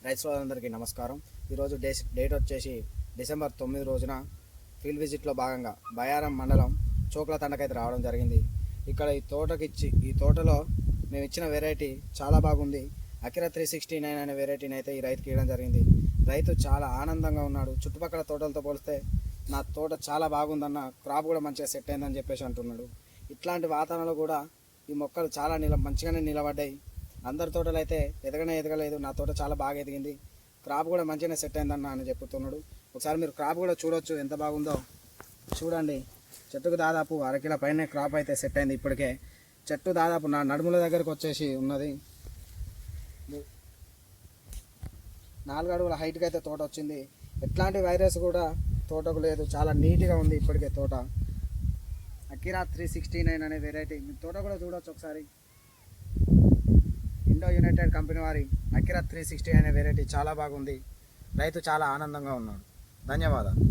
రైతు సోదరులందరికీ నమస్కారం. ఈరోజు డేట్ వచ్చేసి డిసెంబర్ 9 రోజున ఫీల్డ్ విజిట్లో భాగంగా బయారం మండలం చోక్ల తండకైతే రావడం జరిగింది. ఇక్కడ ఈ తోటలో మేము ఇచ్చిన వెరైటీ చాలా బాగుంది. అకిరా 369 అనే వెరైటీని అయితే ఈ రైతుకి ఇవ్వడం జరిగింది. రైతు చాలా ఆనందంగా ఉన్నాడు. చుట్టుపక్కల తోటలతో పోలిస్తే నా తోట చాలా బాగుందన్న, క్రాప్ కూడా మంచిగా సెట్ అయిందని చెప్పేసి అంటున్నాడు. ఇట్లాంటి వాతావరణంలో కూడా ఈ మొక్కలు చాలా మంచిగానే నిలబడ్డాయి. అందరి తోటలు అయితే ఎదగలేదు, నా తోట చాలా బాగా ఎదిగింది, క్రాప్ కూడా మంచిగానే సెట్ అయిందన్న అని చెప్తున్నాడు. ఒకసారి మీరు క్రాప్ కూడా చూడొచ్చు, ఎంత బాగుందో చూడండి. చెట్టుకు దాదాపు అరకిల పైన క్రాప్ అయితే సెట్ అయింది. ఇప్పటికే చెట్టు దాదాపు నా నడుముల దగ్గరకు వచ్చేసి ఉన్నది. 4 అడుగుల హైట్కి అయితే తోట వచ్చింది. ఎట్లాంటి వైరస్ కూడా తోటకు లేదు, చాలా నీట్గా ఉంది ఇప్పటికే తోట. అకిరా 369 అనే వెరైటీ మీ తోట కూడా చూడవచ్చు ఒకసారి. ఇండో యునైటెడ్ కంపెనీ వారి అకిరా 360 అనే వెరైటీ చాలా బాగుంది. రైతు చాలా ఆనందంగా ఉన్నాడు. ధన్యవాదాలు.